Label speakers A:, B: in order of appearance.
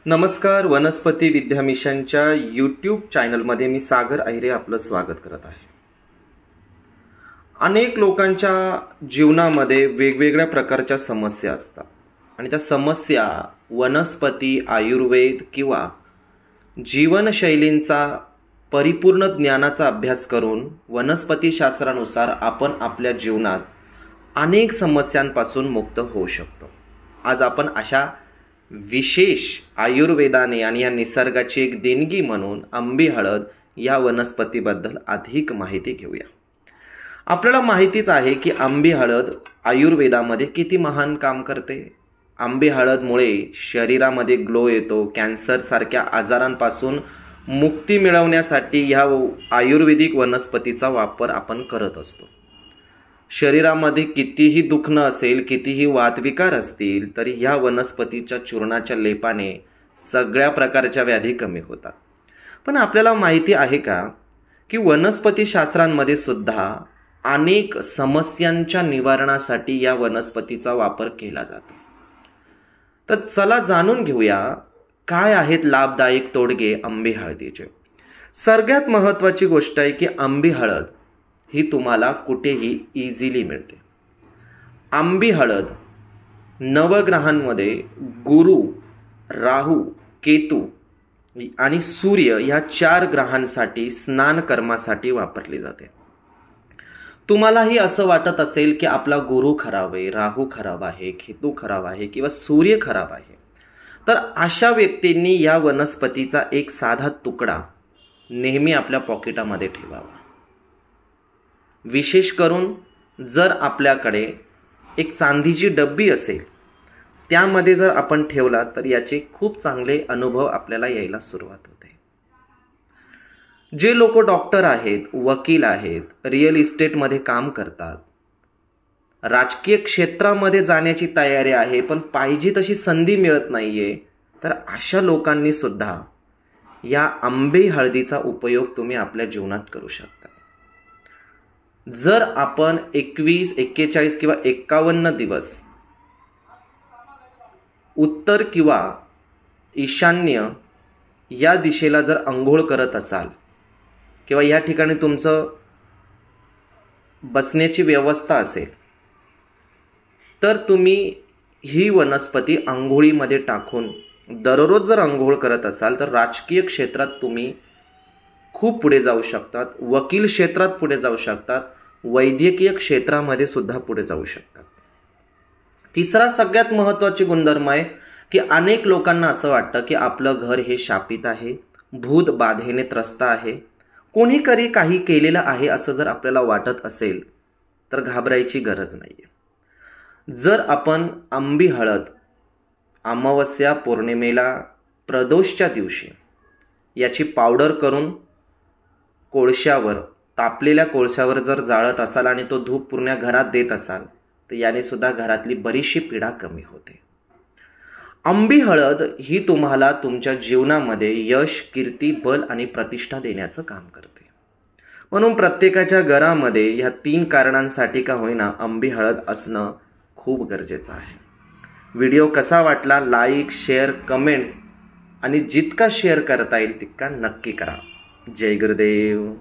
A: नमस्कार. वनस्पती विद्या मिशनच्या यूट्यूब चॅनलमध्ये मी सागर अहिरे आपलं स्वागत करत आहे. अनेक लोकांच्या जीवनामध्ये वेगवेगळ्या प्रकारच्या समस्या असतात आणि त्या समस्या वनस्पती, आयुर्वेद किंवा जीवनशैलींचा परिपूर्ण ज्ञानाचा अभ्यास करून वनस्पती शास्त्रानुसार आपण आपल्या जीवनात अनेक समस्यांपासून मुक्त होऊ शकतो. आज आपण अशा विशेष आयुर्वेदाने आणि या निसर्गाची एक देणगी म्हणून आंबी हळद या वनस्पतीबद्दल अधिक माहिती घेऊया. आपल्याला माहितीच आहे की आंबी हळद आयुर्वेदामध्ये किती महान काम करते. आंबी हळदमुळे शरीरामध्ये ग्लो येतो. कॅन्सर सारख्या आजारांपासून मुक्ती मिळवण्यासाठी ह्या आयुर्वेदिक वनस्पतीचा वापर आपण करत असतो. शरीरामध्ये कितीही दुखणं असेल, कितीही वातविकार असतील तरी ह्या वनस्पतीच्या चूर्णाच्या लेपाने सगळ्या प्रकारच्या व्याधी कमी होतात. पण आपल्याला माहिती आहे का की वनस्पती शास्त्रांमध्ये सुद्धा अनेक समस्यांच्या निवारणासाठी या वनस्पतीचा वापर केला जातो. तर चला जाणून घेऊया काय आहेत लाभदायक तोडगे आंबी हळदीचे. सगळ्यात महत्त्वाची गोष्ट आहे की आंबी हळद ही तुम्हाला कुठेही इझिली मिळते. आंबी हळद नवग्रहांमध्ये गुरु, राहू, केतू आणि सूर्य या 4 ग्रहांसाठी स्नान कर्मासाठी वापरली जाते. तुम्हालाही असं वाटत असेल की आपला गुरु खराब आहे, राहू खराब आहे, केतू खराब आहे किंवा सूर्य खराब आहे, तर अशा व्यक्तींनी या वनस्पतीचा एक साधा तुकडा नेहमी आपल्या पॉकेटामध्ये ठेवावा. विशेष करून जर आपल्याकडे एक चांदीची डब्बी असेल त्यामध्ये जर आपण ठेवला तर याचे खूप चांगले अनुभव आपल्याला यायला सुरुवात होते. जे लोक डॉक्टर आहेत, वकील आहेत, रिअल इस्टेटमध्ये काम करतात, राजकीय क्षेत्रामध्ये जाण्याची तयारी आहे पण पाहिजे तशी संधी मिळत नाहीये, तर अशा लोकांनी सुद्धा या आंबी हळदीचा उपयोग तुम्ही आपल्या जीवनात करू शकता. जर आपण 21, 41 किंवा 51 दिवस उत्तर किंवा ईशान्य या दिशेला जर अंघोळ करत असाल किंवा या ठिकाणी तुमचं बसण्याची व्यवस्था असेल तर तुम्ही ही वनस्पती अंघोळीमध्ये टाकून दररोज जर अंघोळ करत असाल तर राजकीय क्षेत्रात तुम्ही खूप पुढे जाऊ शकतात, वकील क्षेत्रात पुढे जाऊ शकतात, वैद्यकीय क्षेत्रामध्ये सुद्धा पुढे जाऊ शकतात. तिसरा सगळ्यात महत्त्वाची गुणधर्म आहे की अनेक लोकांना असं वाटतं की आपलं घर हे शापित आहे, भूत बाधेने त्रस्त आहे, कोणीतरी काही केलेलं आहे असं जर आपल्याला वाटत असेल तर घाबरायची गरज नाहीये. जर आपण आंबी हळद अमावस्या, पौर्णिमेला, प्रदोषच्या दिवशी याची पावडर करून कोळशावर, तापलेल्या कोळशावर जर जाळत असाल आणि तो धूप पूर्ण घरात देत असाल तर याने सुद्धा घरातली बरीचशी पीडा कमी होते. आंबी हळद ही तुम्हाला तुमच्या जीवनामध्ये यश, कीर्ती, बल आणि प्रतिष्ठा देण्याचं काम करते. म्हणून प्रत्येकाच्या घरामध्ये ह्या 3 कारणांसाठी का होईना आंबी हळद असणं खूप गरजेचं आहे. व्हिडिओ कसा वाटला लाईक, शेअर, कमेंट्स आणि जितका शेअर करता येईल तितका नक्की करा. जय गुरुदेव.